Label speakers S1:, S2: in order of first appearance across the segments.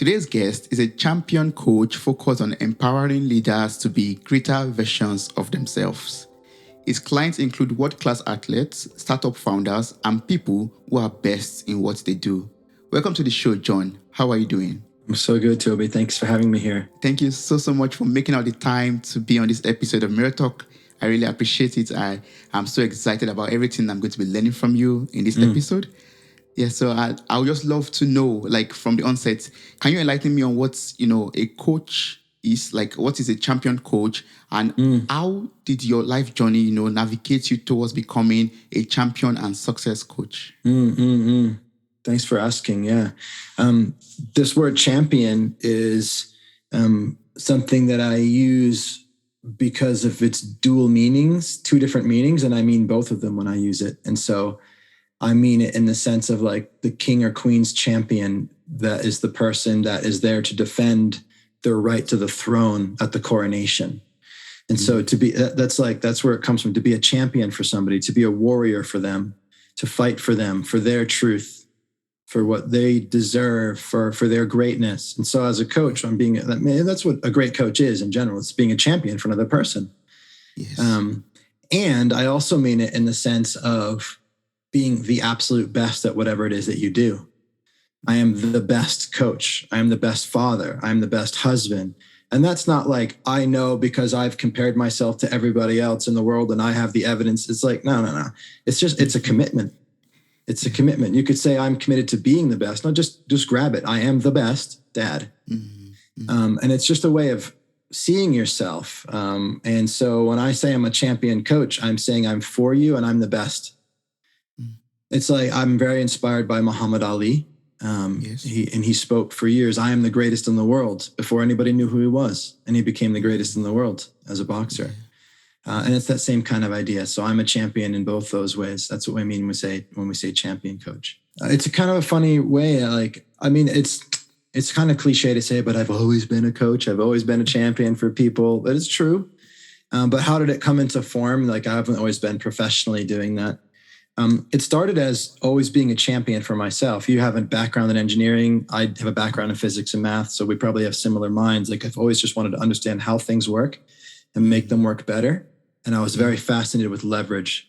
S1: Today's guest is a champion coach focused on empowering leaders to be greater versions of themselves. His clients include world-class athletes, startup founders, and people who are best in what they do. Welcome to the show, John. How are you doing?
S2: I'm so good, Toby. Thanks for having me here.
S1: Thank you so much for making out the time to be on this episode of Mirror Talk. I really appreciate it. I'm so excited about everything I'm going to be learning from you in this episode. Yeah, so I would just love to know, like from the onset, can you enlighten me on what, a coach is, like what is a champion coach, and how did your life journey, navigate you towards becoming a champion and success coach?
S2: Thanks for asking. Yeah. This word champion is something that I use because of its dual meanings, two different meanings, and I mean both of them when I use it. And so I mean it in the sense of like the king or queen's champion, that is the person that is there to defend their right to the throne at the coronation. And so to be, that's where it comes from, to be a champion for somebody, to be a warrior for them, to fight for them, for their truth, for what they deserve, for their greatness. And so as a coach, that's what a great coach is in general. It's being a champion for another person.
S1: Yes.
S2: And I also mean it in the sense of being the absolute best at whatever it is that you do. I am the best coach. I am the best father. I am the best husband. And that's not like, I know because I've compared myself to everybody else in the world and I have the evidence. It's like, no. It's a commitment. It's a commitment. You could say I'm committed to being the best. No, just grab it. I am the best dad. And it's just a way of seeing yourself. And so when I say I'm a champion coach, I'm saying I'm for you and I'm the best. It's like, I'm very inspired by Muhammad Ali.
S1: Yes.
S2: He spoke for years, I am the greatest in the world, before anybody knew who he was. And he became the greatest in the world as a boxer. And it's that same kind of idea. So I'm a champion in both those ways. That's what we mean when we say champion coach. It's a kind of a funny way. It's kind of cliche to say, but I've always been a coach. I've always been a champion for people. But it's true. But how did it come into form? Like, I haven't always been professionally doing that. It started as always being a champion for myself. You have a background in engineering. I have a background in physics and math. So we probably have similar minds. Like, I've always just wanted to understand how things work and make them work better. And I was very fascinated with leverage.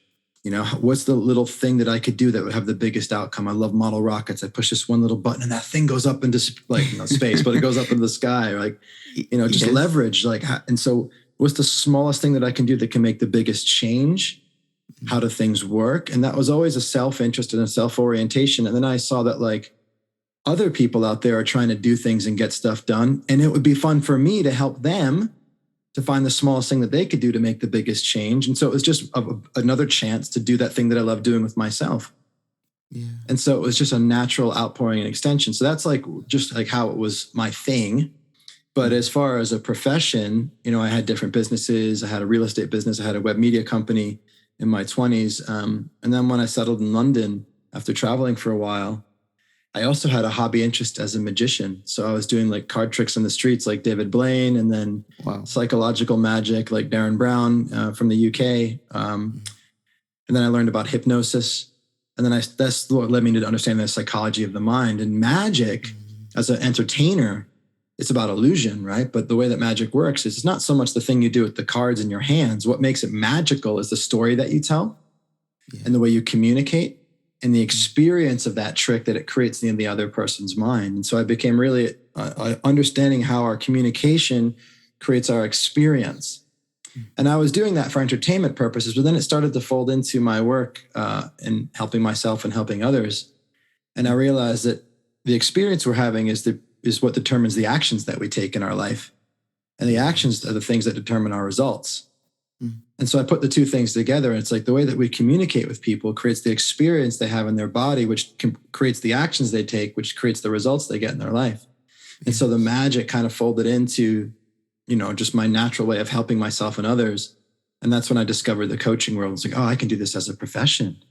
S2: What's the little thing that I could do that would have the biggest outcome? I love model rockets. I push this one little button and that thing goes up into space, but it goes up into the sky. Just leverage. And so what's the smallest thing that I can do that can make the biggest change? How do things work? And that was always a self-interest and a self-orientation. And then I saw that other people out there are trying to do things and get stuff done. And it would be fun for me to help them to find the smallest thing that they could do to make the biggest change. And so it was just another chance to do that thing that I love doing with myself.
S1: Yeah.
S2: And so it was just a natural outpouring and extension. So that's just how it was my thing. But as far as a profession, I had different businesses. I had a real estate business. I had a web media company in my 20s. And then when I settled in London after traveling for a while, I also had a hobby interest as a magician. So I was doing card tricks on the streets like David Blaine, and then psychological magic like Darren Brown from the UK. And then I learned about hypnosis. And then that's what led me to understand the psychology of the mind. And magic as an entertainer, it's about illusion, right? But the way that magic works is it's not so much the thing you do with the cards in your hands. What makes it magical is the story that you tell and the way you communicate and the experience of that trick that it creates in the other person's mind. And so I became really understanding how our communication creates our experience. And I was doing that for entertainment purposes, but then it started to fold into my work in helping myself and helping others. And I realized that the experience we're having is what determines the actions that we take in our life. And the actions are the things that determine our results. And so I put the two things together. And it's like the way that we communicate with people creates the experience they have in their body, which creates the actions they take, which creates the results they get in their life. And so the magic kind of folded into, just my natural way of helping myself and others. And that's when I discovered the coaching world. It's like, oh, I can do this as a profession.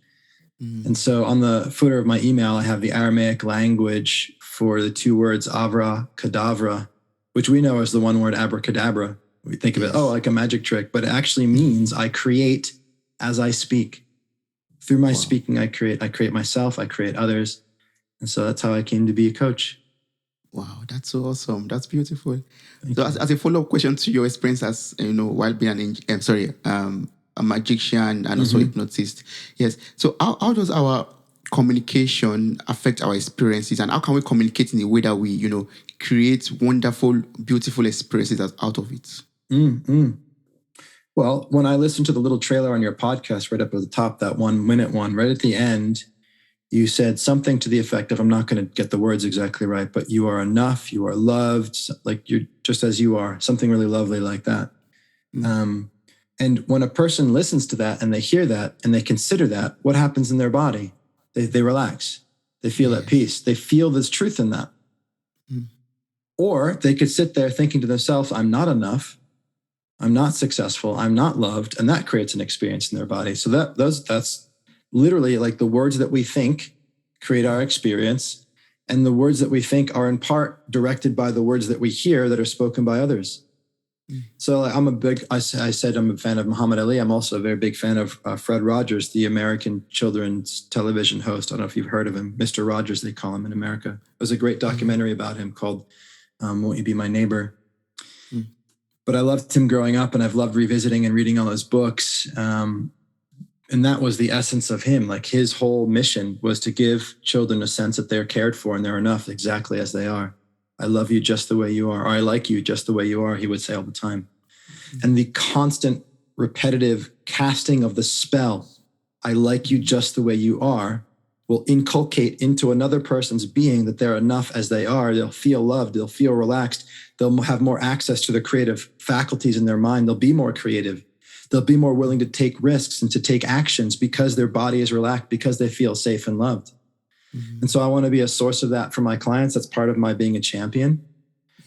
S2: And so on the footer of my email, I have the Aramaic language for the two words avra kadavra, which we know as the one word abracadabra. We think of it, like a magic trick, but it actually means I create as I speak. Through my speaking, I create myself, I create others. And so that's how I came to be a coach.
S1: Wow, that's so awesome. That's beautiful.
S2: Thank
S1: So,
S2: you.
S1: as a follow-up question to your experience as while being a magician and also hypnotist, yes. So, how does our communication affect our experiences, and how can we communicate in a way that we, create wonderful, beautiful experiences out of it?
S2: Well, when I listened to the little trailer on your podcast right up at the top, that 1 minute one, right at the end, you said something to the effect of, I'm not going to get the words exactly right, but you are enough, you are loved, like you're just as you are, something really lovely like that. And when a person listens to that and they hear that and they consider that, what happens in their body? They relax. They feel at peace. They feel there's truth in that. Or they could sit there thinking to themselves, I'm not enough. I'm not successful. I'm not loved. And that creates an experience in their body. So that's literally like the words that we think create our experience. And the words that we think are in part directed by the words that we hear that are spoken by others. So I said I'm a fan of Muhammad Ali. I'm also a very big fan of Fred Rogers, the American children's television host. I don't know if you've heard of him. Mr. Rogers, they call him in America. There was a great documentary about him called Won't You Be My Neighbor? But I loved him growing up, and I've loved revisiting and reading all his books. And that was the essence of him. Like his whole mission was to give children a sense that they're cared for and they're enough exactly as they are. I love you just the way you are, or I like you just the way you are, he would say all the time. And the constant repetitive casting of the spell, I like you just the way you are, will inculcate into another person's being that they're enough as they are. They'll feel loved. They'll feel relaxed. They'll have more access to the creative faculties in their mind. They'll be more creative. They'll be more willing to take risks and to take actions because their body is relaxed, because they feel safe and loved. And so I want to be a source of that for my clients. That's part of my being a champion.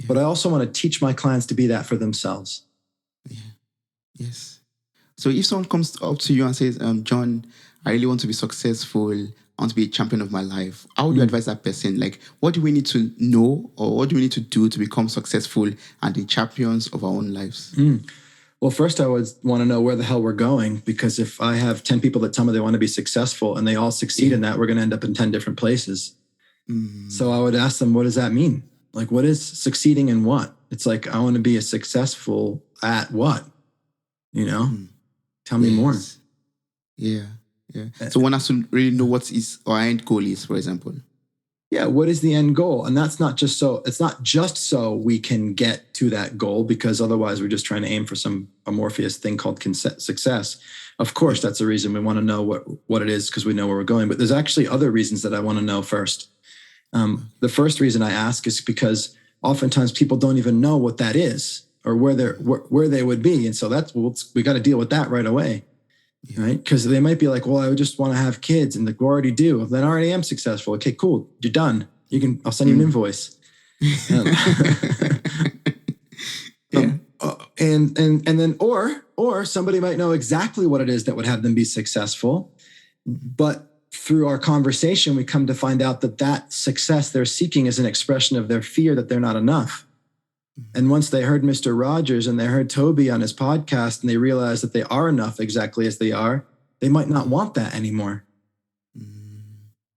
S2: But I also want to teach my clients to be that for themselves.
S1: Yes. So if someone comes up to you and says, John, I really want to be successful, I want to be a champion of my life, how would you advise that person? Like, what do we need to know, or what do we need to do to become successful and the champions of our own lives?
S2: Well, first I would want to know where the hell we're going, because if I have 10 people that tell me they want to be successful and they all succeed in that, we're going to end up in 10 different places. So I would ask them, what does that mean? Like, what is succeeding in what? It's like, I want to be a successful at what? Tell me more.
S1: Yeah. So one has to really know what is our end goal is, for example.
S2: Yeah, what is the end goal? And that's not just so, it's not just so we can get to that goal, because otherwise we're just trying to aim for some amorphous thing called success. Of course, that's the reason we want to know what it is, because we know where we're going. But there's actually other reasons that I want to know first. The first reason I ask is because oftentimes people don't even know what that is or where they would be. And so we got to deal with that right away. Right? Because they might be like, well, I would just want to have kids. And like, we already do. Then I already am successful. Okay, cool. You're done. I'll send you an invoice. And then, or somebody might know exactly what it is that would have them be successful. But through our conversation, we come to find out that success they're seeking is an expression of their fear that they're not enough. And once they heard Mr. Rogers and they heard Toby on his podcast and they realized that they are enough exactly as they are, they might not want that anymore.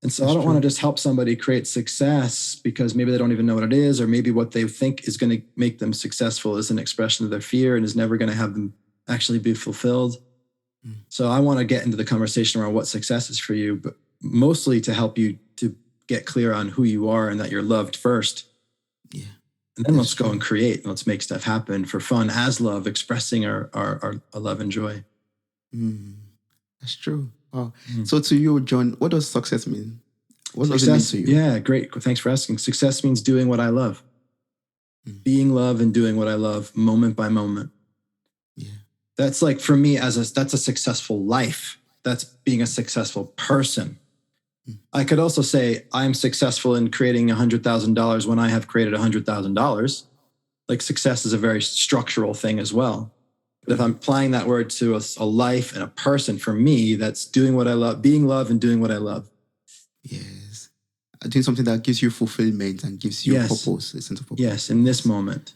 S2: And so I don't want to just help somebody create success because maybe they don't even know what it is, or maybe what they think is going to make them successful is an expression of their fear and is never going to have them actually be fulfilled. So I want to get into the conversation around what success is for you, but mostly to help you to get clear on who you are and that you're loved first. And then let's go and create. Let's make stuff happen for fun as love, expressing our love and joy.
S1: That's true. Oh. So to you, John, what does success mean? What does it mean to you?
S2: Yeah, great. Thanks for asking. Success means doing what I love. Being love and doing what I love moment by moment. That's like, for me, that's a successful life. That's being a successful person. I could also say I'm successful in creating $100,000 when I have created $100,000. Like, success is a very structural thing as well. But if I'm applying that word to a life and a person, for me, that's doing what I love, being love and doing what I love.
S1: Yes. Doing something that gives you fulfillment and gives you purpose, a sense of purpose.
S2: Yes, in this moment.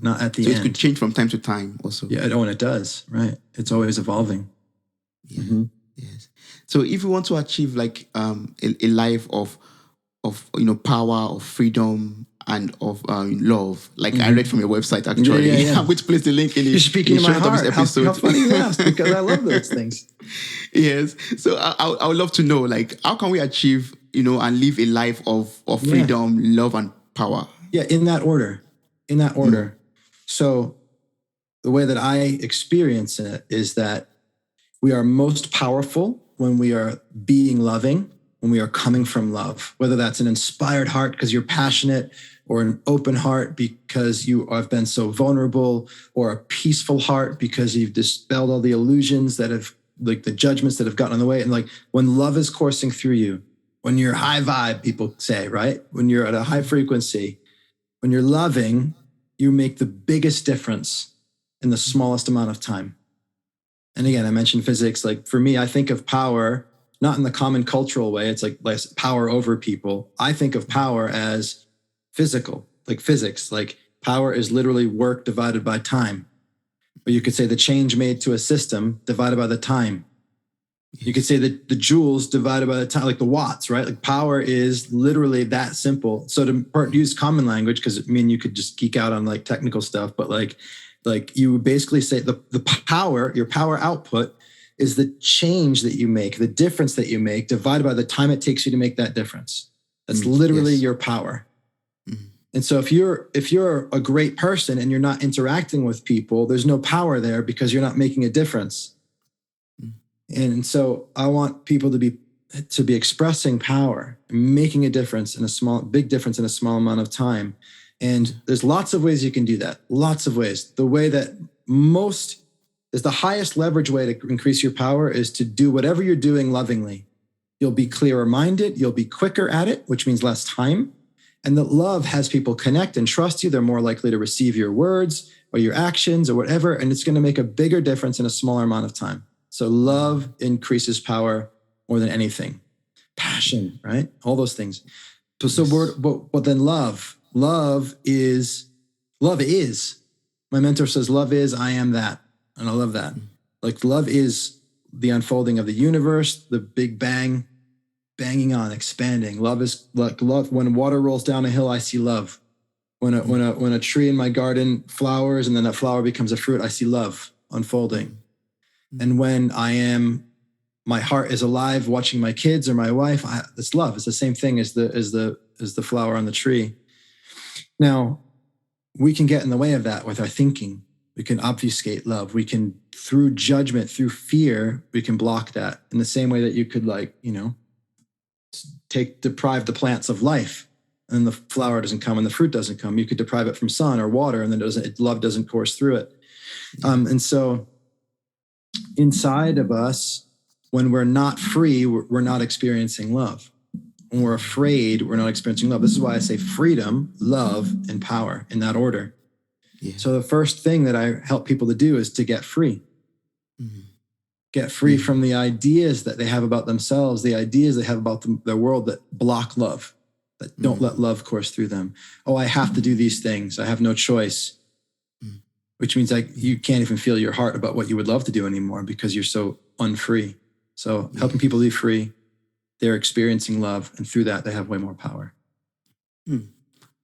S2: Not at the end.
S1: So it could change from time to time also.
S2: Yeah, and it does, right? It's always evolving.
S1: Yes. So if you want to achieve like a life of power, of freedom, and of love. Like I read from your website, actually.
S2: Yeah.
S1: I'm going to place the link in the
S2: You're speaking
S1: in
S2: to
S1: the
S2: my
S1: show notes
S2: heart.
S1: of this episode.
S2: How funny you asked, because I love those things.
S1: Yes. So I would love to know, like, how can we achieve, and live a life of freedom, love, and power?
S2: Yeah, in that order. In that order. So the way that I experience it is that we are most powerful when we are being loving, when we are coming from love, whether that's an inspired heart because you're passionate, or an open heart because you have been so vulnerable, or a peaceful heart because you've dispelled all the illusions that have, like the judgments that have gotten in the way. And like when love is coursing through you, when you're high vibe, people say, right? When you're at a high frequency, when you're loving, you make the biggest difference in the smallest amount of time. And again, I mentioned physics. Like for me, I think of power, not in the common cultural way. It's like less power over people. I think of power as physical, like physics. Like power is literally work divided by time. Or you could say the change made to a system divided by the time. You could say that the joules divided by the time, like the watts, right? Like power is literally that simple. So to use common language, because I mean, you could just geek out on like technical stuff, but like you basically say the power, your power output is the change that you make, the difference that you make divided by the time it takes you to make that difference. That's literally your power. And so if you're a great person and you're not interacting with people, there's no power there because you're not making a difference. And so I want people to be expressing power, making a difference big difference in a small amount of time. And there's lots of ways you can do that. Lots of ways. The way that is the highest leverage way to increase your power is to do whatever you're doing lovingly. You'll be clearer minded. You'll be quicker at it, which means less time. And that love has people connect and trust you. They're more likely to receive your words or your actions or whatever. And it's going to make a bigger difference in a smaller amount of time. So love increases power more than anything. Passion, right? All those things. But then love is, my mentor says, love is, I am that. And I love that. Like love is the unfolding of the universe, the big bang, banging on, expanding. Love is like love. When water rolls down a hill, I see love. When a tree in my garden flowers and then that flower becomes a fruit, I see love unfolding. And when my heart is alive watching my kids or my wife, it's love. It's the same thing as the flower on the tree. Now, we can get in the way of that with our thinking. We can obfuscate love. We can, through judgment, through fear, we can block that in the same way that you could deprive the plants of life and the flower doesn't come and the fruit doesn't come. You could deprive it from sun or water and then love doesn't course through it. And so inside of us, when we're not free, we're not experiencing love. When we're afraid, we're not experiencing love. This is why I say freedom, love, and power in that order. Yeah. So the first thing that I help people to do is to get free. Get free from the ideas that they have about themselves, the ideas they have about their world that block love, that don't let love course through them. Oh, I have to do these things. I have no choice. Which means you can't even feel your heart about what you would love to do anymore because you're so unfree. So helping people be free, they're experiencing love, and through that, they have way more power.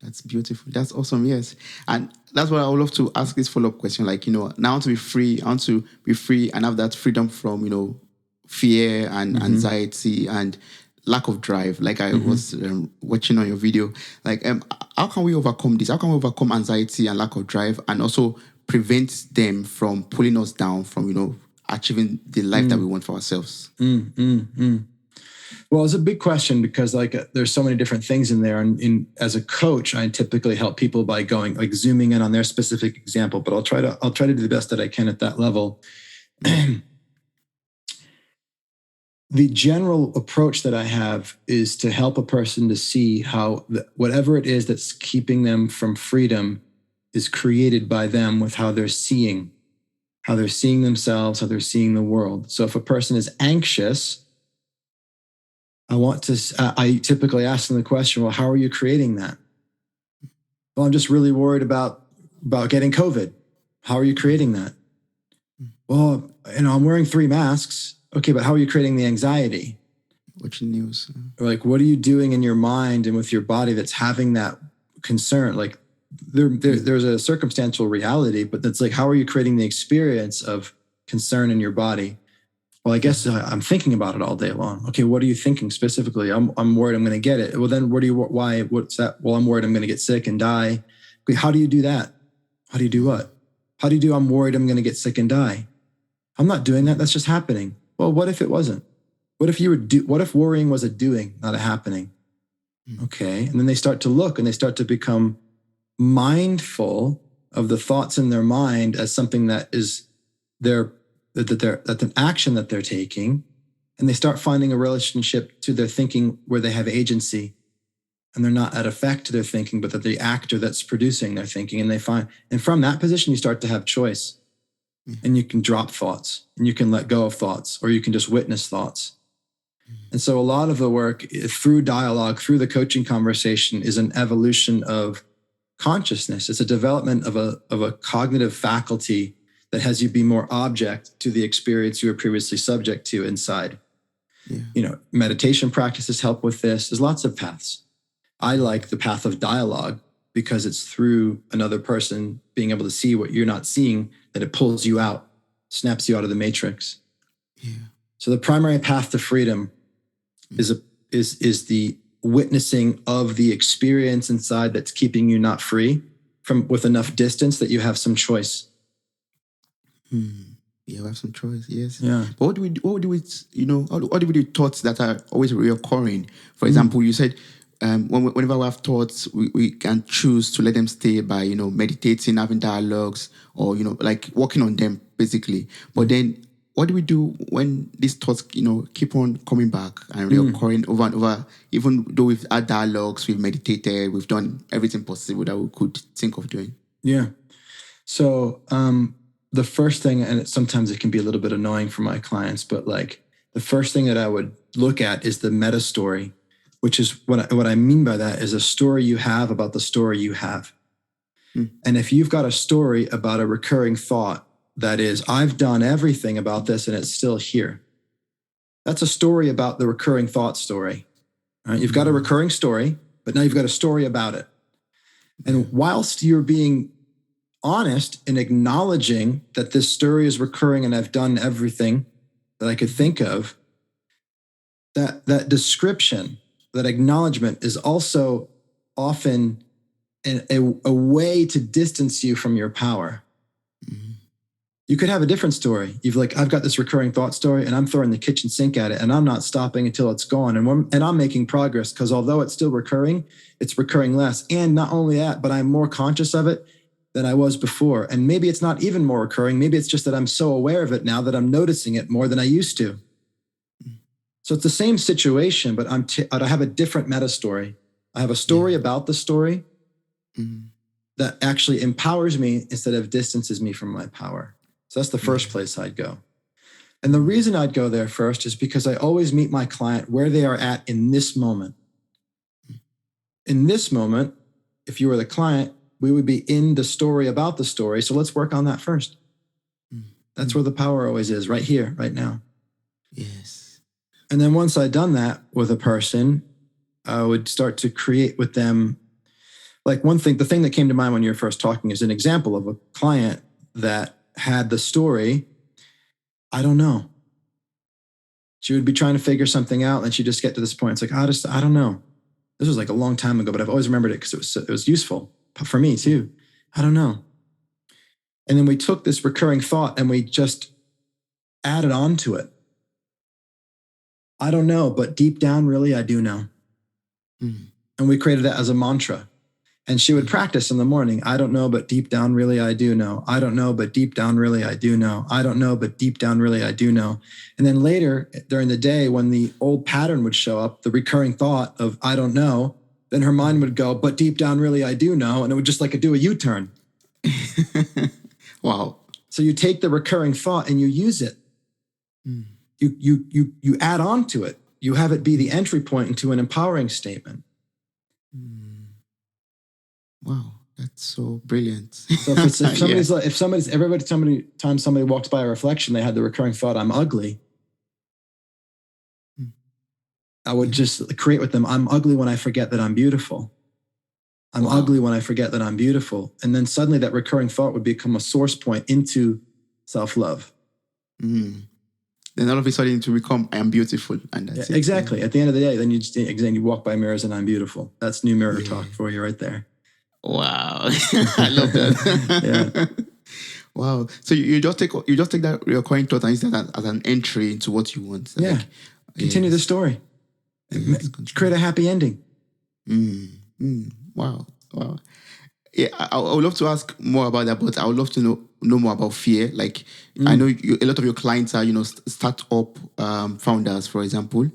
S1: That's beautiful. That's awesome. Yes. And that's what I would love to ask this follow-up question. Like, now I want to be free. I want to be free and have that freedom from, fear and anxiety and lack of drive. Like I was watching on your video. Like, how can we overcome this? How can we overcome anxiety and lack of drive and also prevent them from pulling us down from, achieving the life that we want for ourselves?
S2: Well, it's a big question because there's so many different things in there. And as a coach, I typically help people by going zooming in on their specific example, but I'll try to do the best that I can at that level. The general approach that I have is to help a person to see how whatever it is that's keeping them from freedom is created by them with how they're seeing themselves, how they're seeing the world. So if a person is anxious, I typically ask them the question, well, how are you creating that? Well, I'm just really worried about getting COVID. How are you creating that? Well, I'm wearing 3 masks. Okay, but how are you creating the anxiety?
S1: Watching news.
S2: Or what are you doing in your mind and with your body that's having that concern, like there's a circumstantial reality, but that's like, how are you creating the experience of concern in your body? Well, I guess I'm thinking about it all day long. Okay, what are you thinking specifically? I'm worried I'm going to get it. Well, then why? What's that? Well, I'm worried I'm going to get sick and die. Okay, how do you do that? How do you do what? How do you do I'm worried I'm going to get sick and die? I'm not doing that. That's just happening. Well, what if it wasn't? What if worrying was a doing, not a happening? Okay. And then they start to look and they start to become mindful of the thoughts in their mind as something that is that's an action that they're taking. And they start finding a relationship to their thinking where they have agency and they're not at effect to their thinking, but that the actor that's producing their thinking. And from that position, you start to have choice. And you can drop thoughts and you can let go of thoughts, or you can just witness thoughts. And so a lot of the work through dialogue, through the coaching conversation, is an evolution of consciousness. It's a development of a cognitive faculty that has you be more object to the experience you were previously subject to inside. Meditation practices help with this. There's lots of paths. I like the path of dialogue because it's through another person being able to see what you're not seeing that it pulls you out, snaps you out of the matrix. So the primary path to freedom is the witnessing of the experience inside that's keeping you not free, with enough distance that you have some choice.
S1: Yeah, we have some choice. Yes.
S2: Yeah.
S1: But what do we do with thoughts that are always reoccurring? For example, you said whenever we have thoughts, we can choose to let them stay by meditating, having dialogues, or like working on them basically. But then, what do we do when these thoughts keep on coming back and reoccurring over and over? Even though we've had dialogues, we've meditated, we've done everything possible that we could think of doing.
S2: Yeah. So the first thing, and sometimes it can be a little bit annoying for my clients, but like the first thing that I would look at is the meta story, which is what I mean by that is a story you have about the story you have. And if you've got a story about a recurring thought that is, I've done everything about this and it's still here, that's a story about the recurring thought story. Right? You've got a recurring story, but now you've got a story about it. And whilst you're being honest in acknowledging that this story is recurring and I've done everything that I could think of, that description, that acknowledgement is also often a way to distance you from your power. You could have a different story. I've got this recurring thought story and I'm throwing the kitchen sink at it and I'm not stopping until it's gone. And I'm making progress because although it's still recurring, it's recurring less. And not only that, but I'm more conscious of it than I was before. And maybe it's not even more recurring. Maybe it's just that I'm so aware of it now that I'm noticing it more than I used to. So it's the same situation, but I have a different meta story. I have a story about the story that actually empowers me instead of distances me from my power. So that's the first place I'd go. And the reason I'd go there first is because I always meet my client where they are at in this moment. In this moment, if you were the client, we would be in the story about the story. So let's work on that first. That's where the power always is, right here, right now.
S1: Yes.
S2: And then once I'd done that with a person, I would start to create with them. Like the thing that came to mind when you were first talking is an example of a client that had the story, I don't know. She would be trying to figure something out and she'd just get to this point. It's like, I don't know. This was like a long time ago, but I've always remembered it because it was useful for me too. I don't know. And then we took this recurring thought and we just added on to it. I don't know, but deep down, really, I do know. And we created that as a mantra. And she would practice in the morning. I don't know, but deep down, really, I do know. I don't know, but deep down, really, I do know. I don't know, but deep down, really, I do know. And then later during the day, when the old pattern would show up, the recurring thought of I don't know, then her mind would go, but deep down, really, I do know. And it would just like do a U-turn.
S1: Wow.
S2: So you take the recurring thought and you use it. You add on to it. You have it be the entry point into an empowering statement.
S1: Wow, that's so brilliant.
S2: So if every time somebody walks by a reflection, they had the recurring thought, I'm ugly. I would just create with them, I'm ugly when I forget that I'm beautiful. I'm
S1: Wow.
S2: ugly when I forget that I'm beautiful. And then suddenly that recurring thought would become a source point into self-love.
S1: Mm. Then all of a sudden to become I am beautiful, and
S2: Yeah,
S1: that's it.
S2: exactly.
S1: Yeah.
S2: At the end of the day, then you walk by mirrors and I'm beautiful. That's new mirror talk for you right there.
S1: Wow. I love that.
S2: Yeah.
S1: Wow. So you just take that recurring thought and use that as an entry into what you want.
S2: Yeah.
S1: Like,
S2: Continue the story. Create a happy ending.
S1: Wow. Wow. Yeah, I would love to ask more about that, but I would love to know more about fear. Like, I know a lot of your clients are, startup founders, for example,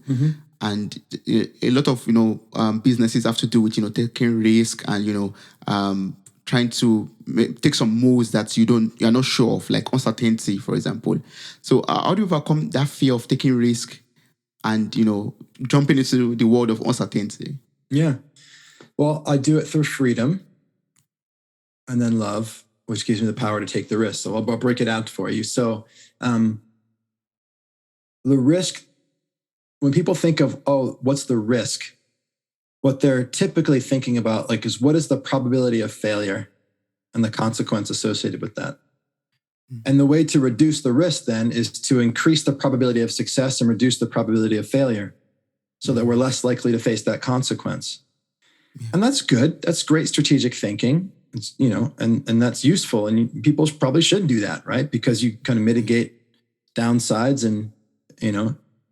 S1: and a lot of businesses have to do with taking risk and trying to take some moves that you're not sure of, like uncertainty, for example. So, how do you overcome that fear of taking risk and jumping into the world of uncertainty?
S2: Yeah. Well, I do it through freedom and then love, which gives me the power to take the risk. So I'll break it out for you. So the risk, when people think of, oh, what's the risk? What they're typically thinking about, like, is what is the probability of failure and the consequence associated with that? And the way to reduce the risk then is to increase the probability of success and reduce the probability of failure so that we're less likely to face that consequence. And that's good. That's great strategic thinking. It's, and that's useful. And people probably should do that, right? Because you kind of mitigate downsides and,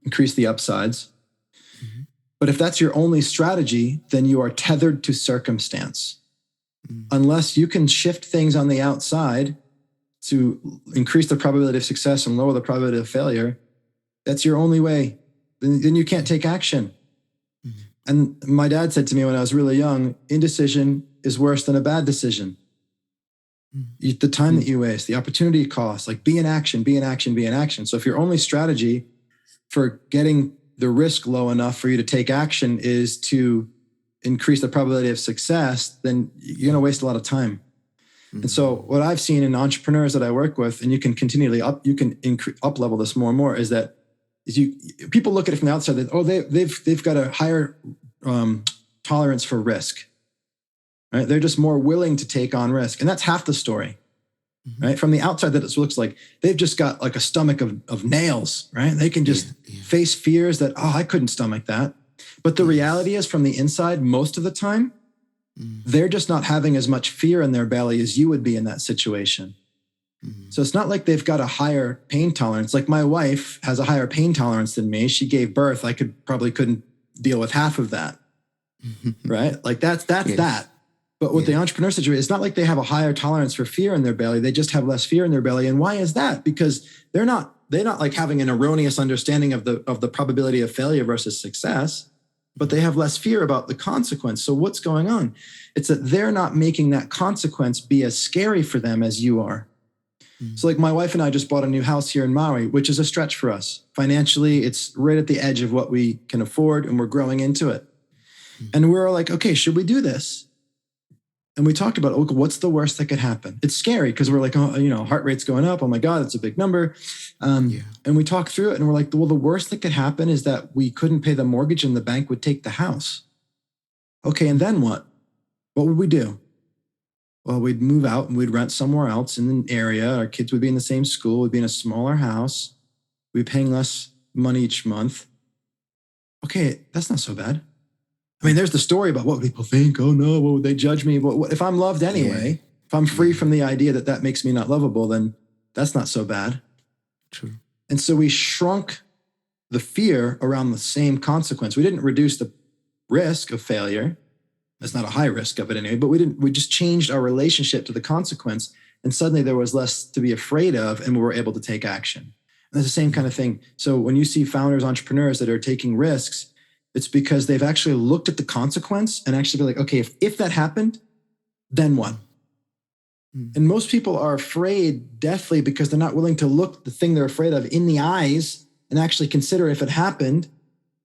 S2: increase the upsides. But if that's your only strategy, then you are tethered to circumstance. Unless you can shift things on the outside to increase the probability of success and lower the probability of failure, that's your only way. Then you can't take action. And my dad said to me when I was really young, indecision is worse than a bad decision. The time that you waste, the opportunity cost, like be in action, be in action, be in action. So if your only strategy for getting the risk low enough for you to take action is to increase the probability of success, then you're going to waste a lot of time. And so what I've seen in entrepreneurs that I work with, and you can continually up level this more and more, is that people look at it from the outside that, they've got a higher tolerance for risk, right? They're just more willing to take on risk. And that's half the story, right? From the outside that it looks like they've just got like a stomach of nails, right? They can just face fears that, I couldn't stomach that. But the reality is from the inside, most of the time, they're just not having as much fear in their belly as you would be in that situation. So it's not like they've got a higher pain tolerance. Like my wife has a higher pain tolerance than me. She gave birth. I couldn't deal with half of that, right? Like that's that. But with the entrepreneur situation, it's not like they have a higher tolerance for fear in their belly. They just have less fear in their belly. And why is that? Because they're not like having an erroneous understanding of the probability of failure versus success, but they have less fear about the consequence. So what's going on? It's that they're not making that consequence be as scary for them as you are. So like my wife and I just bought a new house here in Maui, which is a stretch for us. Financially, it's right at the edge of what we can afford, and we're growing into it. And we're like, okay, should we do this? And we talked about, okay, what's the worst that could happen? It's scary because we're like, heart rate's going up. Oh my God, it's a big number. And we talked through it and we're like, well, the worst that could happen is that we couldn't pay the mortgage and the bank would take the house. Okay, and then what? What would we do? Well, we'd move out and we'd rent somewhere else in an area. Our kids would be in the same school. We'd be in a smaller house. We'd be paying less money each month. Okay, that's not so bad. I mean, there's the story about what people think. Oh no, what would they judge me? What if I'm loved anyway? If I'm free from the idea that makes me not lovable, then that's not so bad.
S1: True.
S2: And so we shrunk the fear around the same consequence. We didn't reduce the risk of failure. That's not a high risk of it anyway, but we just changed our relationship to the consequence. And suddenly there was less to be afraid of, and we were able to take action. And that's the same kind of thing. So when you see founders, entrepreneurs that are taking risks, it's because they've actually looked at the consequence and actually be like, okay, if that happened, then what? And most people are afraid deathly because they're not willing to look the thing they're afraid of in the eyes and actually consider if it happened.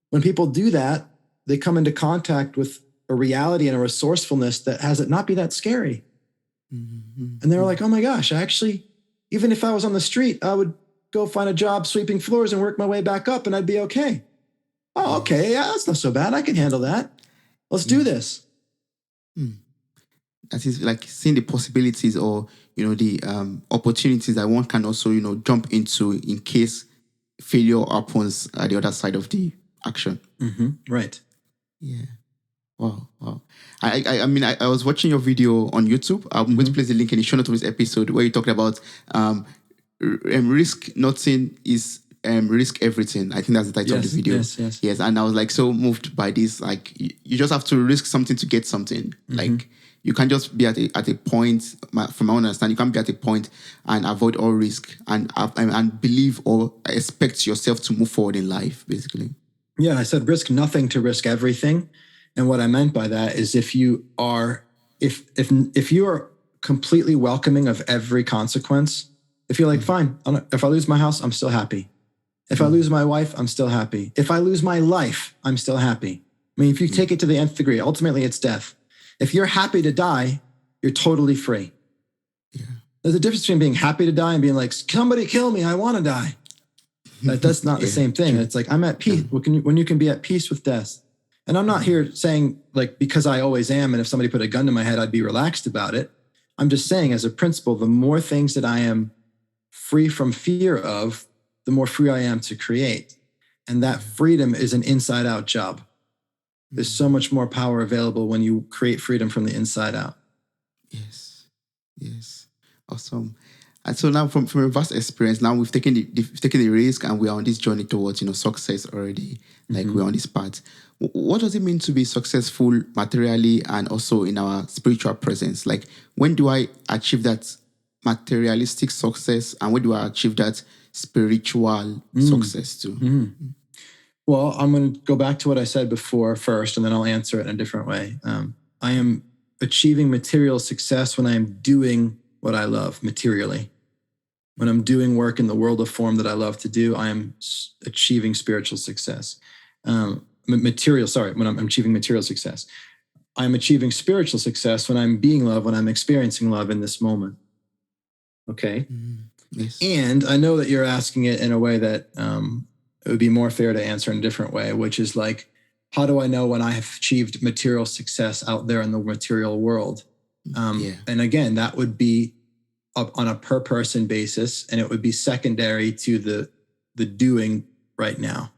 S2: When people do that, they come into contact with a reality and a resourcefulness that has it not be that scary. And they're like, oh my gosh, even if I was on the street, I would go find a job sweeping floors and work my way back up and I'd be okay. Oh, okay. Yeah, that's not so bad. I can handle that. Let's do this.
S1: that is like seeing the possibilities or, the opportunities that one can also, jump into in case failure happens at the other side of the action.
S2: Right.
S1: Yeah. Wow. I mean, I was watching your video on YouTube. I'm going to place the link in the show notes of this episode where you talked about risk nothing is risk everything. I think that's the title of the video. Yes. And I was like so moved by this. Like you just have to risk something to get something. Like you can't just be at a point. From my own understanding, you can't be at a point and avoid all risk and believe or expect yourself to move forward in life. Basically.
S2: Yeah, I said risk nothing to risk everything. And what I meant by that is if you are completely welcoming of every consequence, if you're like, fine, if I lose my house, I'm still happy. If I lose my wife, I'm still happy. If I lose my life, I'm still happy. I mean, if you take it to the nth degree, ultimately it's death. If you're happy to die, you're totally free.
S1: Yeah.
S2: There's a difference between being happy to die and being like, somebody kill me, I want to die. That's not the same thing. True. It's like, I'm at peace. When you can be at peace with death. And I'm not here saying like, because I always am, and if somebody put a gun to my head, I'd be relaxed about it. I'm just saying as a principle, the more things that I am free from fear of, the more free I am to create. And that freedom is an inside out job. There's so much more power available when you create freedom from the inside out.
S1: Yes. Awesome. And so now from a vast experience, now we've taken the risk and we are on this journey towards, success already. Like we're on this path. What does it mean to be successful materially and also in our spiritual presence? Like when do I achieve that materialistic success and when do I achieve that spiritual success too?
S2: Well, I'm going to go back to what I said before first, and then I'll answer it in a different way. I am achieving material success when I am doing what I love materially. When I'm doing work in the world of form that I love to do, I am achieving spiritual success. When I'm achieving material success. I'm achieving spiritual success when I'm being love, when I'm experiencing love in this moment. Okay?
S1: Yes.
S2: And I know that you're asking it in a way that it would be more fair to answer in a different way, which is like, how do I know when I have achieved material success out there in the material world? And again, that would be on a per person basis, and it would be secondary to the doing right now.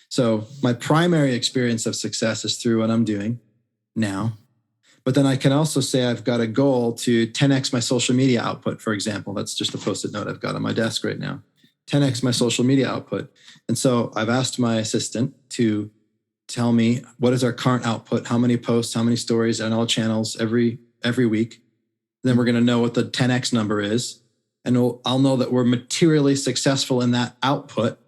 S2: So my primary experience of success is through what I'm doing now. But then I can also say I've got a goal to 10x my social media output, for example. That's just a Post-it note I've got on my desk right now. 10x my social media output. And so I've asked my assistant to tell me what is our current output, how many posts, how many stories on all channels every week. Then we're going to know what the 10x number is. And I'll know that we're materially successful in that output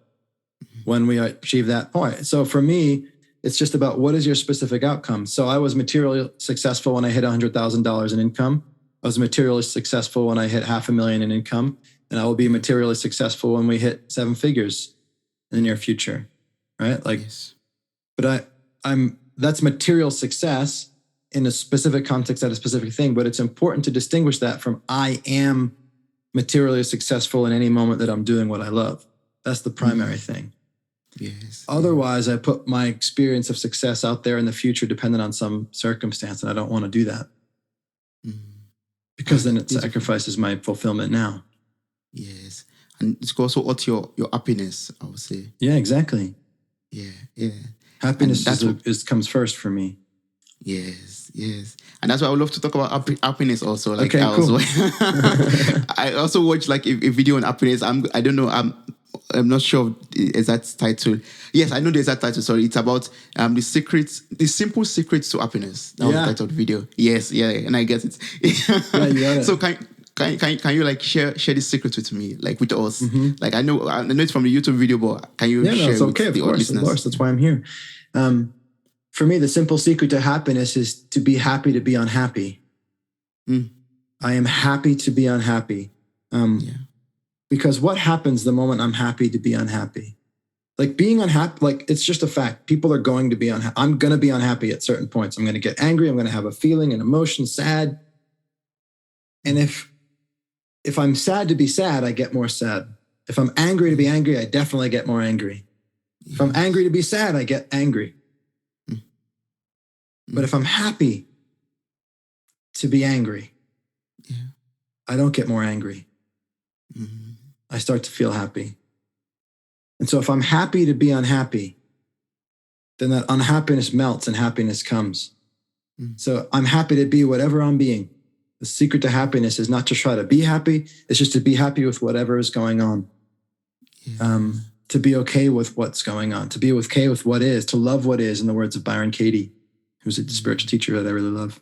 S2: when we achieve that point. So for me, it's just about what is your specific outcome. So I was materially successful when I hit $100,000 in income. I was materially successful when I hit $500,000 in income. And I will be materially successful when we hit 7 figures in the near future, right? Like, but that's material success in a specific context at a specific thing. But it's important to distinguish that from I am materially successful in any moment that I'm doing what I love. That's the primary thing.
S1: Yes.
S2: Otherwise, I put my experience of success out there in the future dependent on some circumstance, and I don't want to do that because then it sacrifices my fulfillment now.
S1: Yes. And it's also what your happiness, I would say.
S2: Yeah, exactly.
S1: Yeah.
S2: Happiness comes first for me.
S1: Yes. And that's why I would love to talk about happiness also. Like
S2: okay, cool.
S1: I also watched like a video on happiness. I don't know. I'm not sure of the exact title. Yes, I know the exact title. Sorry, it's about the simple secrets to happiness. That was the title of the video. Yes, and I get it.
S2: Yeah, you got it.
S1: So can you like share this secret with me, like with us? Like I know it's from the YouTube video, but can you share
S2: it's okay,
S1: with the listeners?
S2: Of course, that's why I'm here. For me, the simple secret to happiness is to be happy to be unhappy. I am happy to be unhappy. Because what happens the moment I'm happy to be unhappy? Like being unhappy, like it's just a fact. People are going to be unhappy. I'm going to be unhappy at certain points. I'm going to get angry. I'm going to have a feeling, an emotion, sad. And if I'm sad to be sad, I get more sad. If I'm angry to be angry, I definitely get more angry. If I'm angry to be sad, I get angry. But if I'm happy to be angry.
S1: Yeah.
S2: I don't get more angry.
S1: Mm-hmm.
S2: I start to feel happy. And so if I'm happy to be unhappy, then that unhappiness melts and happiness comes.
S1: Mm-hmm.
S2: So I'm happy to be whatever I'm being. The secret to happiness is not to try to be happy. It's just to be happy with whatever is going on.
S1: Yeah.
S2: To be okay with what's going on, to be okay with what is, to love what is, in the words of Byron Katie, who's a spiritual teacher that I really love.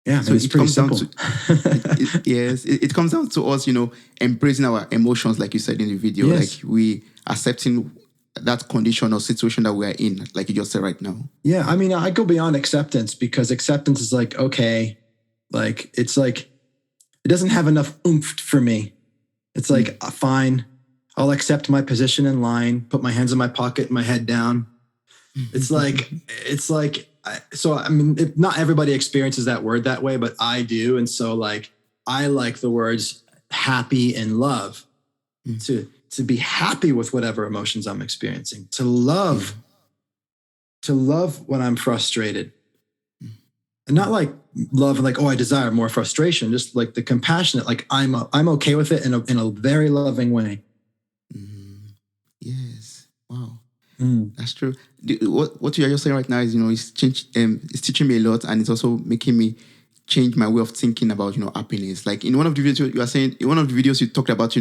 S2: Yeah,
S1: so
S2: it's
S1: it
S2: pretty
S1: comes
S2: simple.
S1: down to yes, it comes down to us, embracing our emotions, like you said in the video,
S2: Yes.
S1: like we accepting that condition or situation that we are in, like you just said right now.
S2: Yeah, I mean, I go beyond acceptance, because acceptance is like, okay, like it's like it doesn't have enough oomph for me. It's like, fine, I'll accept my position in line, put my hands in my pocket, my head down. It's like, so I mean, not everybody experiences that word that way, but I do. And so like, I like the words happy and love, to be happy with whatever emotions I'm experiencing, to love when I'm frustrated. And not like love and like, oh, I desire more frustration, just like the compassionate, like I'm okay with it in a very loving way.
S1: Yes. Wow. That's true. What you are just saying right now is, it's teaching me a lot, and it's also making me change my way of thinking about, happiness. Like in one of the videos you are saying, in one of the videos you talked about,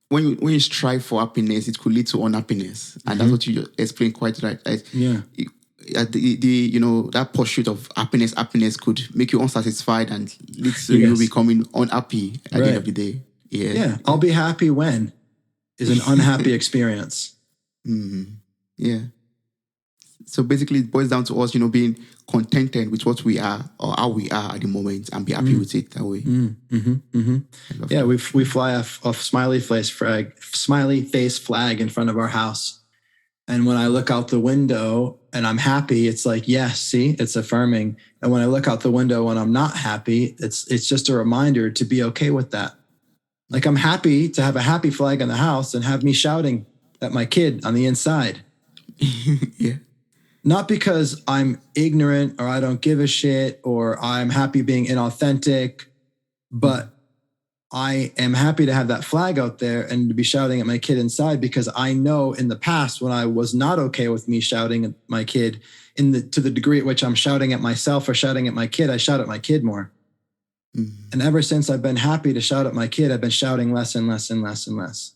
S1: when you strive for happiness, it could lead to unhappiness, and that's what you just explained quite right. Like,
S2: Yeah.
S1: That pursuit of happiness could make you unsatisfied and lead to you becoming unhappy at the end of the day. Yeah.
S2: Yeah. I'll be happy when is an unhappy experience.
S1: Yeah. So basically it boils down to us, being contented with what we are or how we are at the moment, and be happy with it that way.
S2: Yeah, we fly a smiley face flag in front of our house. And when I look out the window and I'm happy, it's like, yes, see, it's affirming. And when I look out the window when I'm not happy, it's just a reminder to be okay with that. Like, I'm happy to have a happy flag in the house and have me shouting at my kid on the inside.
S1: Yeah.
S2: Not because I'm ignorant or I don't give a shit or I'm happy being inauthentic, but I am happy to have that flag out there and to be shouting at my kid inside, because I know in the past when I was not okay with me shouting at my kid, to the degree at which I'm shouting at myself or shouting at my kid, I shout at my kid more. And ever since I've been happy to shout at my kid, I've been shouting less and less and less and less.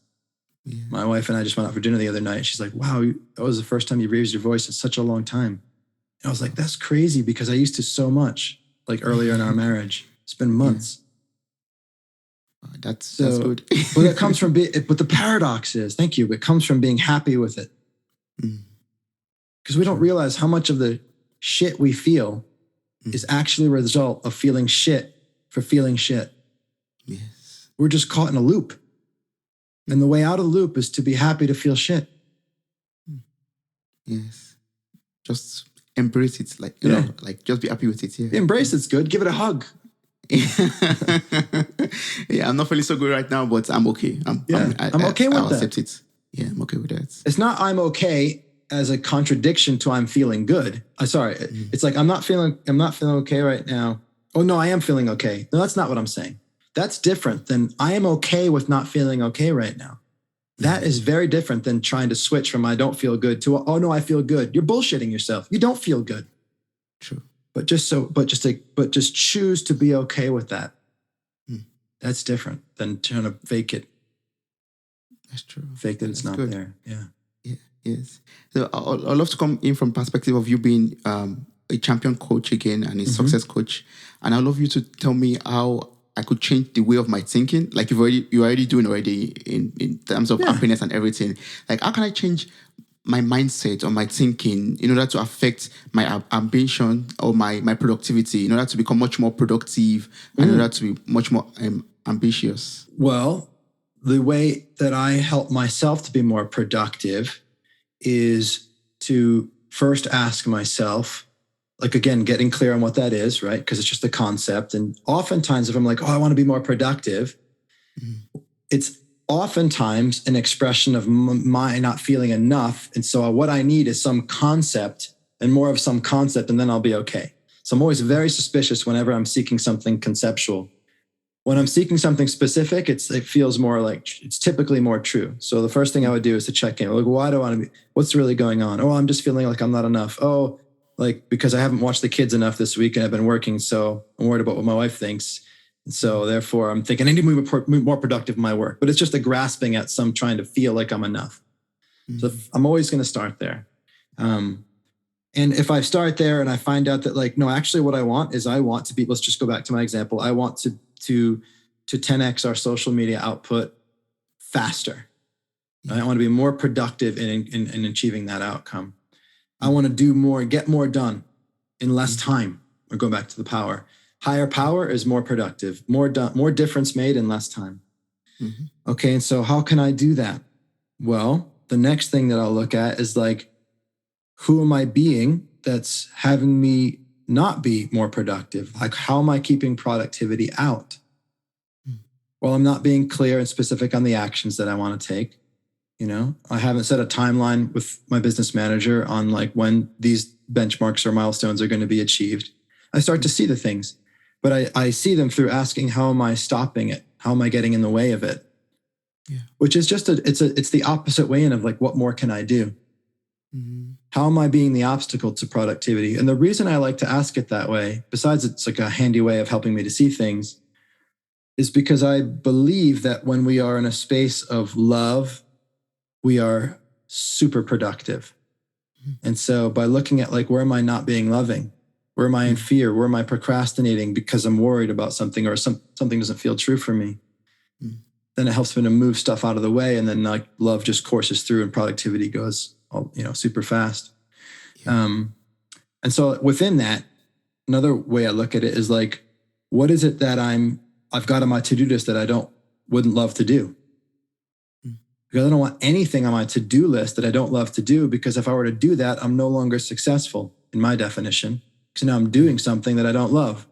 S2: Yeah. My wife and I just went out for dinner the other night. She's like, wow, that was the first time you raised your voice in such a long time. And I was like, that's crazy, because I used to so much, like earlier in our marriage. It's been months.
S1: Yeah. That's good.
S2: But it comes from but the paradox is, thank you, it comes from being happy with it. Because we don't realize how much of the shit we feel is actually a result of feeling shit for feeling shit.
S1: Yes.
S2: We're just caught in a loop. And the way out of the loop is to be happy to feel shit.
S1: Yes. Just embrace it. Like, like just be happy with it. Yeah.
S2: Embrace it's good. Give it a hug.
S1: Yeah, I'm not feeling so good right now, but I'm okay. I'm
S2: okay with
S1: I'll
S2: that.
S1: accept it. Yeah, I'm okay with that.
S2: It's not I'm okay as a contradiction to I'm feeling good. It's like I'm not feeling okay right now. Oh no, I am feeling okay. No, that's not what I'm saying. That's different than I am okay with not feeling okay right now. That is very different than trying to switch from I don't feel good to, oh no, I feel good. You're bullshitting yourself. You don't feel good.
S1: True.
S2: But just choose to be okay with that. That's different than trying to fake it.
S1: That's true.
S2: Fake that it's not
S1: good.
S2: there. Yeah.
S1: Yeah. Yes. So I'd love to come in from perspective of you being a champion coach again and a success coach, and I'd love you to tell me how I could change the way of my thinking, like you're already doing in terms of happiness and everything. Like, how can I change my mindset or my thinking in order to affect my ambition or my productivity, in order to become much more productive and in order to be much more ambitious?
S2: Well, the way that I help myself to be more productive is to first ask myself, like, again, getting clear on what that is, right? Because it's just a concept. And oftentimes if I'm like, oh, I want to be more productive, it's oftentimes an expression of my not feeling enough. And so what I need is some concept and more of some concept, and then I'll be okay. So I'm always very suspicious whenever I'm seeking something conceptual. When I'm seeking something specific, it feels more like it's typically more true. So the first thing I would do is to check in. Like, why do I want to be? What's really going on? Oh, I'm just feeling like I'm not enough. Oh, like because I haven't watched the kids enough this week and I've been working, so I'm worried about what my wife thinks. And so therefore, I'm thinking I need to be more productive in my work. But it's just a grasping at some trying to feel like I'm enough. So I'm always going to start there. And if I start there and I find out that like, no, actually what I want to be, let's just go back to my example. I want to 10x our social media output faster. I want to be more productive in achieving that outcome. I want to do more, get more done in less time. We're going back to the power. Higher power is more productive, more difference made in less time. Okay. And so how can I do that? Well, the next thing that I'll look at is like, who am I being that's having me not be more productive? Like, how am I keeping productivity out? Well, I'm not being clear and specific on the actions that I want to take. You know, I haven't set a timeline with my business manager on like when these benchmarks or milestones are going to be achieved. I start to see the things, but I see them through asking, how am I stopping it? How am I getting in the way of it? Yeah. Which is just it's the opposite way in of like, what more can I do? How am I being the obstacle to productivity? And the reason I like to ask it that way, besides it's like a handy way of helping me to see things, is because I believe that when we are in a space of love, we are super productive. And so by looking at like, where am I not being loving? Where am I in fear? Where am I procrastinating because I'm worried about something or something doesn't feel true for me? Then it helps me to move stuff out of the way. And then like love just courses through and productivity goes, super fast. And so within that, another way I look at it is like, what is it that I've got on my to-do list that I wouldn't love to do? Because I don't want anything on my to-do list that I don't love to do, because if I were to do that, I'm no longer successful in my definition. Because now I'm doing something that I don't love.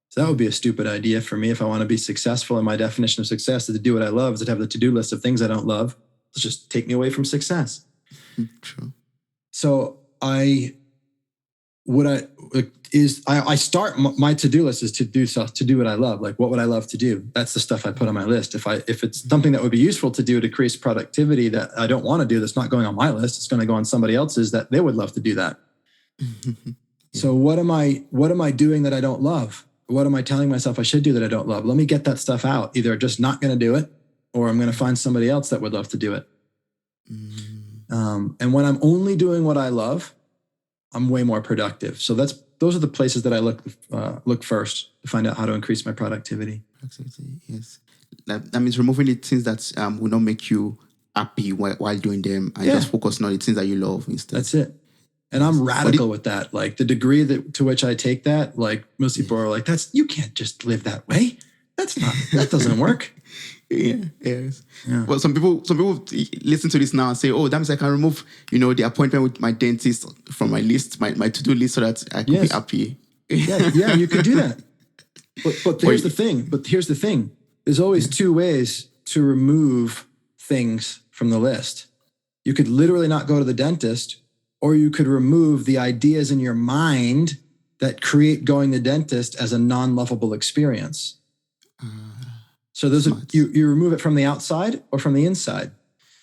S2: So that would be a stupid idea for me. If I want to be successful, and my definition of success is to do what I love, is to have the to-do list of things I don't love. Let's just take me away from success. True. So I start my to-do list is to do what I love. Like, what would I love to do? That's the stuff I put on my list. If it's something that would be useful to do to increase productivity that I don't want to do, that's not going on my list, it's going to go on somebody else's that they would love to do that. So what am I doing that I don't love? What am I telling myself I should do that I don't love? Let me get that stuff out. Either just not going to do it, or I'm going to find somebody else that would love to do it. And when I'm only doing what I love, I'm way more productive. So those are the places that I look first to find out how to increase my productivity.
S1: Yes. That means removing the things that will not make you happy while doing them, and just focusing on the things that you love instead.
S2: That's it. And I'm radical with that. Like the degree to which I take that, like most people are like, you can't just live that way. That doesn't work.
S1: Yes. Well, some people listen to this now and say, oh, that means I can remove, the appointment with my dentist from my list, my to-do list, so that I can be happy.
S2: Yeah, you could do that. But here's the thing. There's always two ways to remove things from the list. You could literally not go to the dentist, or you could remove the ideas in your mind that create going to the dentist as a non-lovable experience. So you remove it from the outside or from the inside.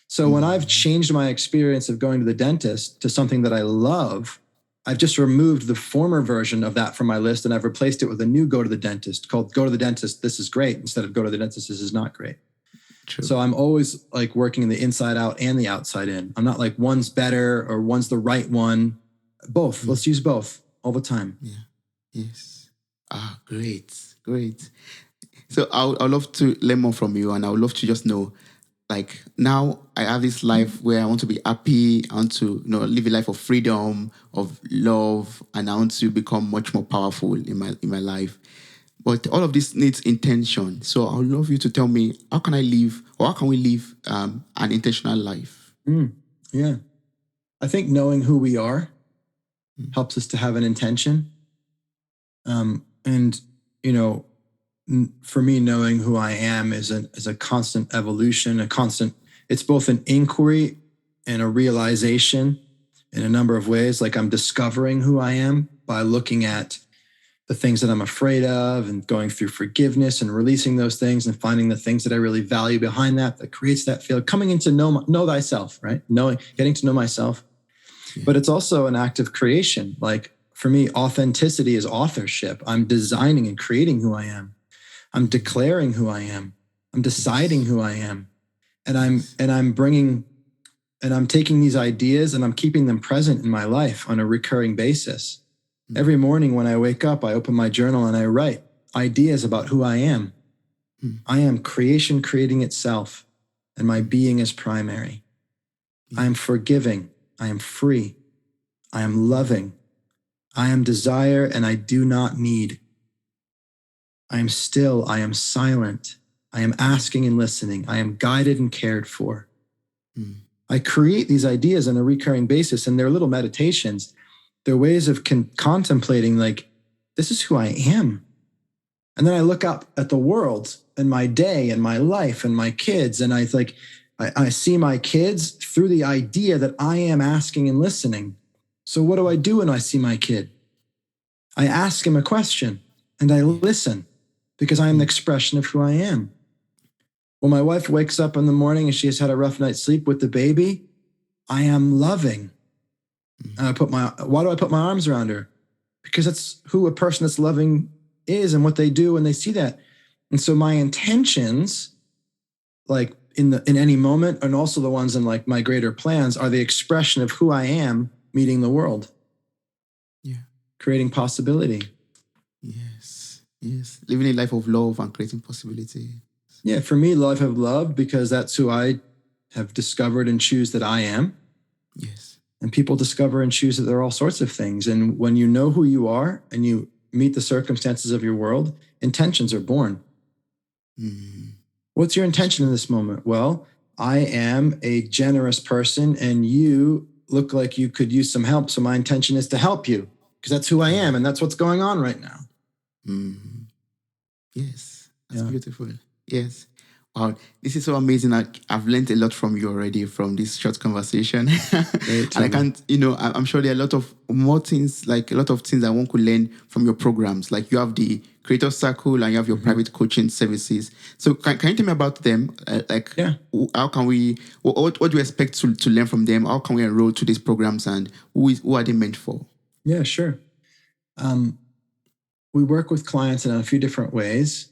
S2: So when I've changed my experience of going to the dentist to something that I love, I've just removed the former version of that from my list, and I've replaced it with a new go to the dentist called go to the dentist, this is great, instead of go to the dentist, this is not great. True. So I'm always like working the inside out and the outside in. I'm not like one's better or one's the right one. Both. Let's use both all the time.
S1: Yeah. Yes. Great. So I'd love to learn more from you, and I would love to just know, like, now I have this life where I want to be happy, I want to live a life of freedom, of love, and I want to become much more powerful in my life. But all of this needs intention. So I would love you to tell me, how can we live an intentional life?
S2: Yeah. I think knowing who we are helps us to have an intention. And for me, knowing who I am is a constant evolution, it's both an inquiry and a realization. in a number of ways. Like I'm discovering who I am by looking at the things that I'm afraid of and going through forgiveness and releasing those things and finding the things that I really value behind that creates that feel, coming into know thyself, right? Getting to know myself.
S1: Yeah.
S2: But it's also an act of creation. Like for me, authenticity is authorship. I'm designing and creating who I am. I'm declaring who I am. I'm deciding who I am. And I'm taking these ideas and I'm keeping them present in my life on a recurring basis. Every morning when I wake up, I open my journal and I write ideas about who I am. I am creation creating itself, and my being is primary. I am forgiving. I am free. I am loving. I am desire, and I do not need. I am still. I am silent. I am asking and listening. I am guided and cared for. I create these ideas on a recurring basis, and they're little meditations. They're ways of contemplating, like, this is who I am. And then I look up at the world and my day and my life and my kids, and I see my kids through the idea that I am asking and listening. So what do I do when I see my kid? I ask him a question and I listen because I am the expression of who I am. When my wife wakes up in the morning and she has had a rough night's sleep with the baby, I am loving. And why do I put my arms around her? Because that's who a person that's loving is and what they do when they see that. And so my intentions, like in any moment, and also the ones in like my greater plans, are the expression of who I am meeting the world.
S1: Yeah.
S2: Creating possibility.
S1: Yes. Living a life of love and creating possibility.
S2: Yeah, for me, life of love, because that's who I have discovered and choose that I am.
S1: Yes.
S2: And people discover and choose that there are all sorts of things. And when you know who you are and you meet the circumstances of your world, intentions are born. What's your intention in this moment? Well, I am a generous person and you look like you could use some help. So my intention is to help you because that's who I am. And that's what's going on right now.
S1: Yes. That's beautiful. Yes. Wow, this is so amazing. I've learned a lot from you already from this short conversation. And I can't, I'm sure there are a lot of more things, like a lot of things that one could learn from your programs. Like you have the Creator Circle and you have your private coaching services. So can you tell me about them? How can we, what do you expect to learn from them? How can we enroll to these programs and who are they meant for?
S2: Yeah, sure. We work with clients in a few different ways.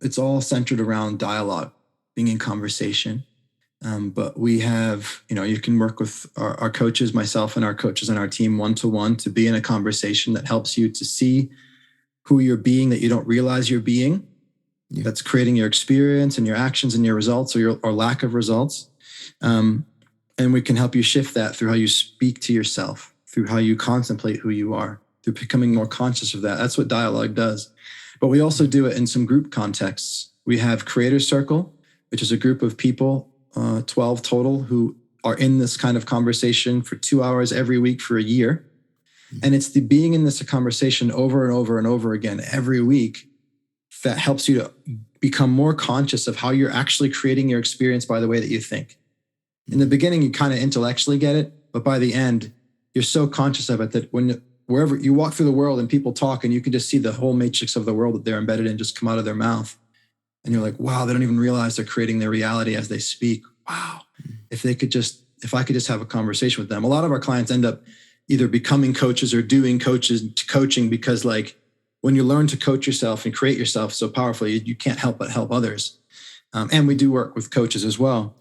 S2: It's all centered around dialogue, being in conversation. But we have, you can work with our coaches, myself and our coaches on our team one-to-one to be in a conversation that helps you to see who you're being that you don't realize you're being. Yeah. That's creating your experience and your actions and your results or lack of results. And we can help you shift that through how you speak to yourself, through how you contemplate who you are, through becoming more conscious of that. That's what dialogue does. But we also do it in some group contexts. We have Creator Circle, which is a group of people, 12 total, who are in this kind of conversation for 2 hours every week for a year. And it's the being in this conversation over and over and over again every week that helps you to become more conscious of how you're actually creating your experience by the way that you think. In the beginning, you kind of intellectually get it, but by the end, you're so conscious of it that wherever you walk through the world and people talk and you can just see the whole matrix of the world that they're embedded in just come out of their mouth. And you're like, wow, they don't even realize they're creating their reality as they speak. Wow. If I could just have a conversation with them. A lot of our clients end up either becoming coaches or doing coaching because like when you learn to coach yourself and create yourself so powerfully, you can't help but help others. And we do work with coaches as well.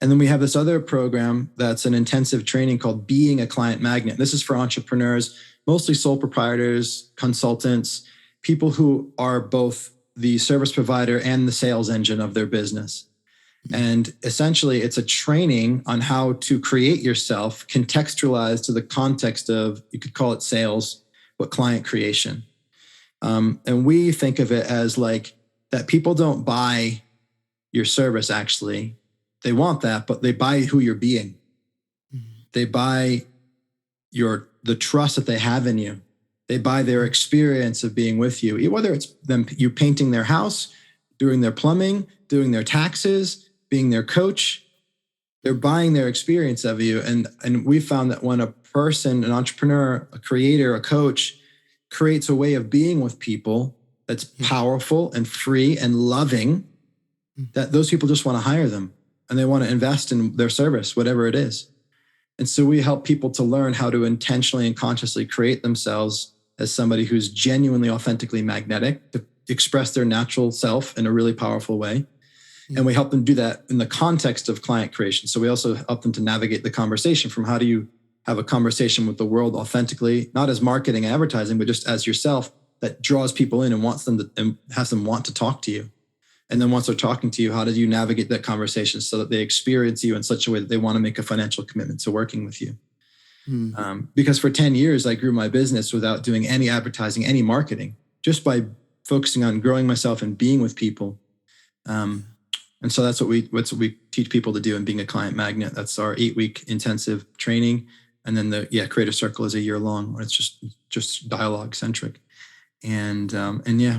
S2: And then we have this other program that's an intensive training called Being a Client Magnet. This is for entrepreneurs, mostly sole proprietors, consultants, people who are both the service provider and the sales engine of their business. And essentially, it's a training on how to create yourself contextualized to the context of, you could call it sales, but client creation. And we think of it as like that people don't buy your service, actually. They want that, but they buy who you're being. They buy the trust that they have in you. They buy their experience of being with you, whether it's you painting their house, doing their plumbing, doing their taxes, being their coach. They're buying their experience of you. And we found that when a person, an entrepreneur, a creator, a coach creates a way of being with people that's powerful and free and loving, that those people just want to hire them and they want to invest in their service, whatever it is. And so we help people to learn how to intentionally and consciously create themselves as somebody who's genuinely, authentically magnetic, to express their natural self in a really powerful way. And we help them do that in the context of client creation. So we also help them to navigate the conversation from how do you have a conversation with the world authentically, not as marketing and advertising, but just as yourself, that draws people in and wants them to, and has them want to talk to you. And then once they're talking to you, how do you navigate that conversation so that they experience you in such a way that they want to make a financial commitment to working with you? Because for 10 years, I grew my business without doing any advertising, any marketing, just by focusing on growing myself and being with people. And so that's what we teach people to do in being a client magnet. That's our 8-week intensive training. And then the Creator Circle is a year long, where it's just dialogue centric. And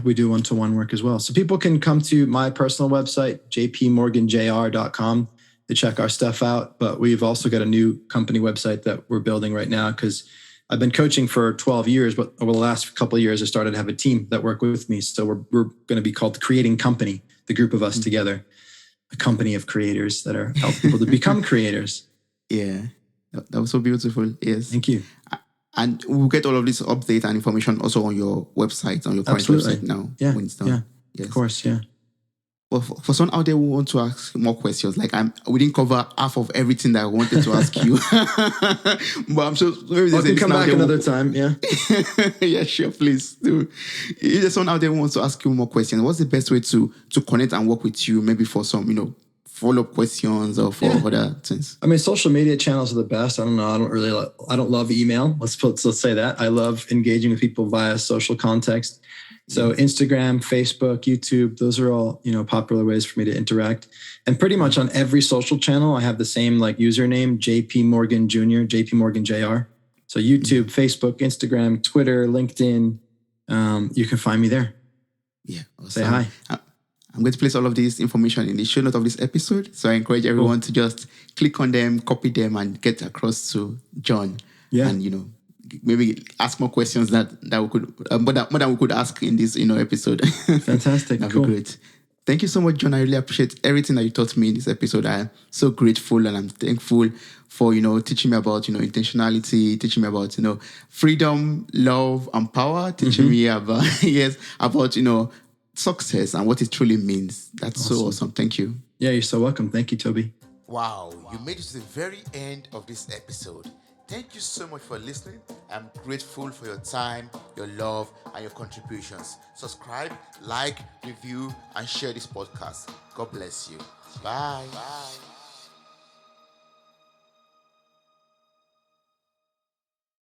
S2: we do one-to-one work as well. So people can come to my personal website, jpmorganjr.com, to check our stuff out. But we've also got a new company website that we're building right now, because I've been coaching for 12 years, but over the last couple of years, I started to have a team that work with me. So we're going to be called the Creating Company, the group of us together, a company of creators that are help people to become creators.
S1: Yeah, that was so beautiful. Yes.
S2: Thank you.
S1: And we'll get all of this update and information also on your website, on your current website now.
S2: Yeah,
S1: when it's done.
S2: Yeah,
S1: yes.
S2: Of course, yeah.
S1: Well, for someone out there who want to ask more questions, like we didn't cover half of everything that I wanted to ask you. But I'm sure maybe
S2: I can come back another time, yeah.
S1: Yeah, sure, please do. If there's someone out there who wants to ask you more questions, what's the best way to connect and work with you, maybe for some, follow-up questions or for other things?
S2: I mean, social media channels are the best. I don't know. I don't love email. Let's say that. I love engaging with people via social context. So Instagram, Facebook, YouTube, those are all, popular ways for me to interact. And pretty much on every social channel, I have the same username, JP Morgan Jr., JP Morgan JR. So YouTube, Facebook, Instagram, Twitter, LinkedIn, you can find me there.
S1: Yeah. Awesome.
S2: Say hi.
S1: I'm going to place all of this information in the show note of this episode. So I encourage everyone to just click on them, copy them, and get across to John.
S2: Yeah.
S1: And, maybe ask more questions that we could, more than we could ask in this, episode.
S2: Fantastic.
S1: That'd
S2: Cool.
S1: be great. Thank you so much, John. I really appreciate everything that you taught me in this episode. I'm so grateful and I'm thankful for, teaching me about, intentionality, teaching me about, freedom, love, and power, teaching me about, about, success and what it truly means. That's so awesome. Thank you.
S2: Yeah, you're so welcome. Thank you, Toby.
S3: Wow, you made it to the very end of this episode. Thank you so much for listening. I'm grateful for your time, your love, and your contributions. Subscribe, like, review, and share this podcast. God bless you. Bye. Bye.